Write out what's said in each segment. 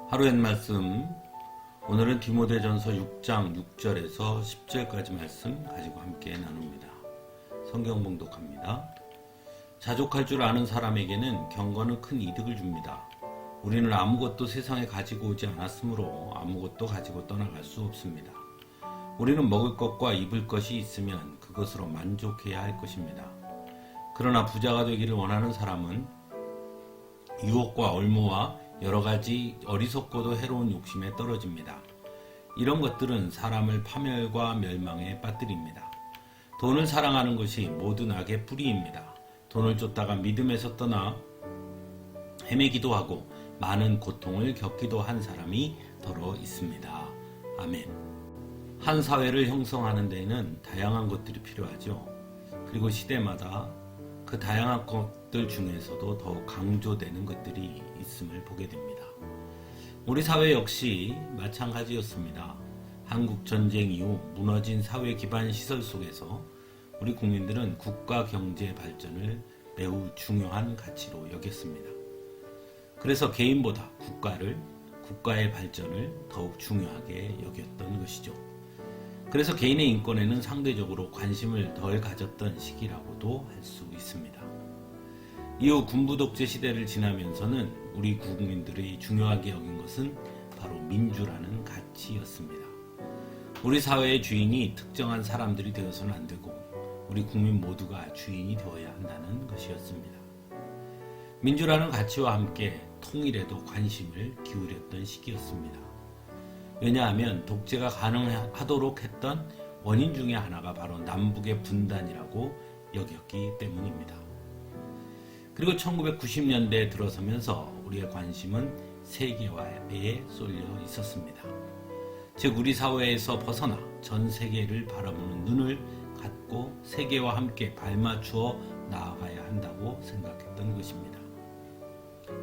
하루의 말씀, 오늘은 디모데전서 6장 6절에서 10절까지 말씀 가지고 함께 나눕니다. 성경 봉독합니다. 자족할 줄 아는 사람에게는 경건은 큰 이득을 줍니다. 우리는 아무것도 세상에 가지고 오지 않았으므로 아무것도 가지고 떠나갈 수 없습니다. 우리는 먹을 것과 입을 것이 있으면 그것으로 만족해야 할 것입니다. 그러나 부자가 되기를 원하는 사람은 유혹과 얼모와 여러 가지 어리석고도 해로운 욕심에 떨어집니다. 이런 것들은 사람을 파멸과 멸망에 빠뜨립니다. 돈을 사랑하는 것이 모든 악의 뿌리입니다. 돈을 쫓다가 믿음에서 떠나 헤매기도 하고 많은 고통을 겪기도 한 사람이 더러 있습니다. 아멘. 한 사회를 형성하는 데에는 다양한 것들이 필요하죠. 그리고 시대마다 그 다양한 것들 중에서도 더욱 강조되는 것들이 있음을 보게 됩니다. 우리 사회 역시 마찬가지였습니다. 한국 전쟁 이후 무너진 사회 기반 시설 속에서 우리 국민들은 국가 경제 발전을 매우 중요한 가치로 여겼습니다. 그래서 개인보다 국가의 발전을 더욱 중요하게 여겼던 것이죠. 그래서 개인의 인권에는 상대적으로 관심을 덜 가졌던 시기라고도 할 수 있습니다. 이후 군부 독재 시대를 지나면서는 우리 국민들이 중요하게 여긴 것은 바로 민주라는 가치였습니다. 우리 사회의 주인이 특정한 사람들이 되어서는 안 되고 우리 국민 모두가 주인이 되어야 한다는 것이었습니다. 민주라는 가치와 함께 통일에도 관심을 기울였던 시기였습니다. 왜냐하면 독재가 가능하도록 했던 원인 중에 하나가 바로 남북의 분단이라고 여겼기 때문입니다. 그리고 1990년대에 들어서면서 우리의 관심은 세계화에 쏠려 있었습니다. 즉 우리 사회에서 벗어나 전 세계를 바라보는 눈을 갖고 세계와 함께 발맞추어 나아가야 한다고 생각했던 것입니다.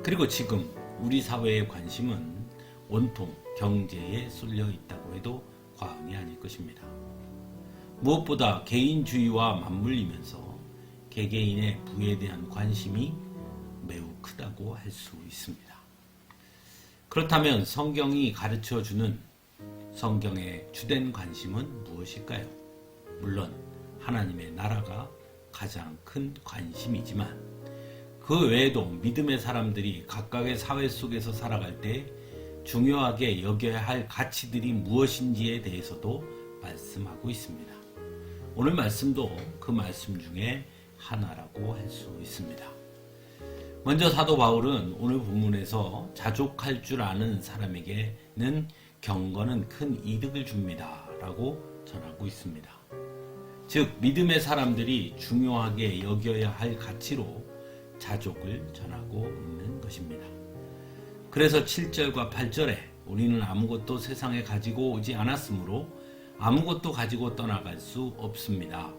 그리고 지금 우리 사회의 관심은 온통 경제에 쏠려 있다고 해도 과언이 아닐 것입니다. 무엇보다 개인주의와 맞물리면서 개개인의 부에 대한 관심이 매우 크다고 할 수 있습니다. 그렇다면 성경이 가르쳐주는 성경의 주된 관심은 무엇일까요? 물론 하나님의 나라가 가장 큰 관심이지만 그 외에도 믿음의 사람들이 각각의 사회 속에서 살아갈 때 중요하게 여겨야 할 가치들이 무엇인지에 대해서도 말씀하고 있습니다. 오늘 말씀도 그 말씀 중에 하나라고 할 수 있습니다. 먼저 사도 바울은 오늘 본문에서 자족할 줄 아는 사람에게는 경건은 큰 이득을 줍니다 라고 전하고 있습니다. 즉 믿음의 사람들이 중요하게 여겨야 할 가치로 자족을 전하고 있는 것입니다. 그래서 7절과 8절에 우리는 아무것도 세상에 가지고 오지 않았으므로 아무것도 가지고 떠나갈 수 없습니다.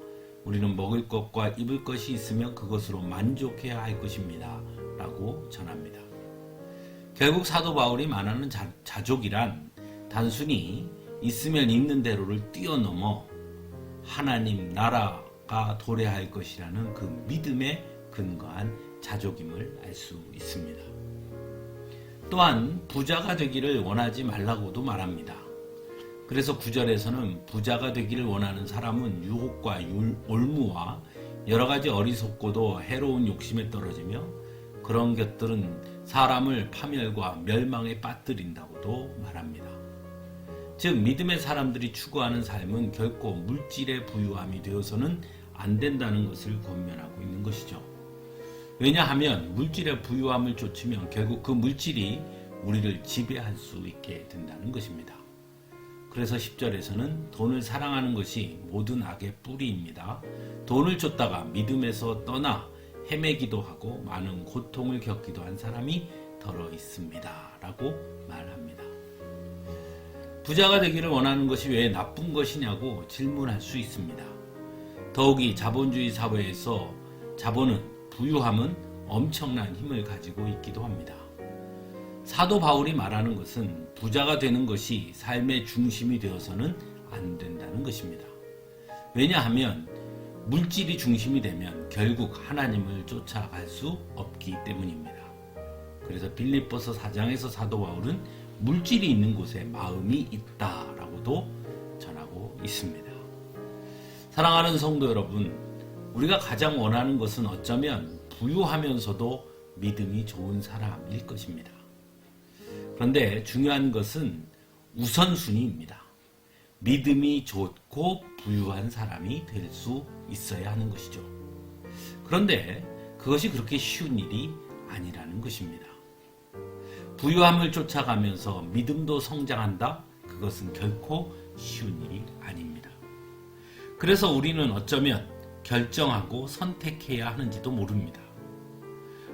우리는 먹을 것과 입을 것이 있으면 그것으로 만족해야 할 것입니다. 라고 전합니다. 결국 사도 바울이 말하는 자족이란 단순히 있으면 있는 대로를 뛰어넘어 하나님 나라가 도래할 것이라는 그 믿음에 근거한 자족임을 알 수 있습니다. 또한 부자가 되기를 원하지 말라고도 말합니다. 그래서 9절에서는 부자가 되기를 원하는 사람은 유혹과 올무와 여러 가지 어리석고도 해로운 욕심에 떨어지며 그런 것들은 사람을 파멸과 멸망에 빠뜨린다고도 말합니다. 즉 믿음의 사람들이 추구하는 삶은 결코 물질의 부유함이 되어서는 안 된다는 것을 권면하고 있는 것이죠. 왜냐하면 물질의 부유함을 쫓으면 결국 그 물질이 우리를 지배할 수 있게 된다는 것입니다. 그래서 10절에서는 돈을 사랑하는 것이 모든 악의 뿌리입니다. 돈을 쫓다가 믿음에서 떠나 헤매기도 하고 많은 고통을 겪기도 한 사람이 더러 있습니다. 라고 말합니다. 부자가 되기를 원하는 것이 왜 나쁜 것이냐고 질문할 수 있습니다. 더욱이 자본주의 사회에서 부유함은 엄청난 힘을 가지고 있기도 합니다. 사도 바울이 말하는 것은 부자가 되는 것이 삶의 중심이 되어서는 안 된다는 것입니다. 왜냐하면 물질이 중심이 되면 결국 하나님을 쫓아갈 수 없기 때문입니다. 그래서 빌립보서 4장에서 사도 바울은 물질이 있는 곳에 마음이 있다라고도 전하고 있습니다. 사랑하는 성도 여러분, 우리가 가장 원하는 것은 어쩌면 부유하면서도 믿음이 좋은 사람일 것입니다. 그런데 중요한 것은 우선순위입니다. 믿음이 좋고 부유한 사람이 될 수 있어야 하는 것이죠. 그런데 그것이 그렇게 쉬운 일이 아니라는 것입니다. 부유함을 쫓아가면서 믿음도 성장한다? 그것은 결코 쉬운 일이 아닙니다. 그래서 우리는 어쩌면 결정하고 선택해야 하는지도 모릅니다.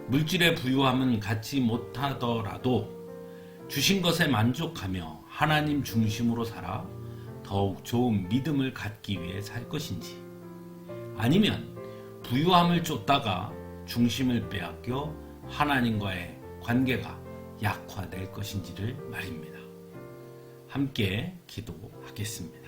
물질의 부유함은 갖지 못하더라도 주신 것에 만족하며 하나님 중심으로 살아 더욱 좋은 믿음을 갖기 위해 살 것인지, 아니면 부유함을 쫓다가 중심을 빼앗겨 하나님과의 관계가 약화될 것인지를 말입니다. 함께 기도하겠습니다.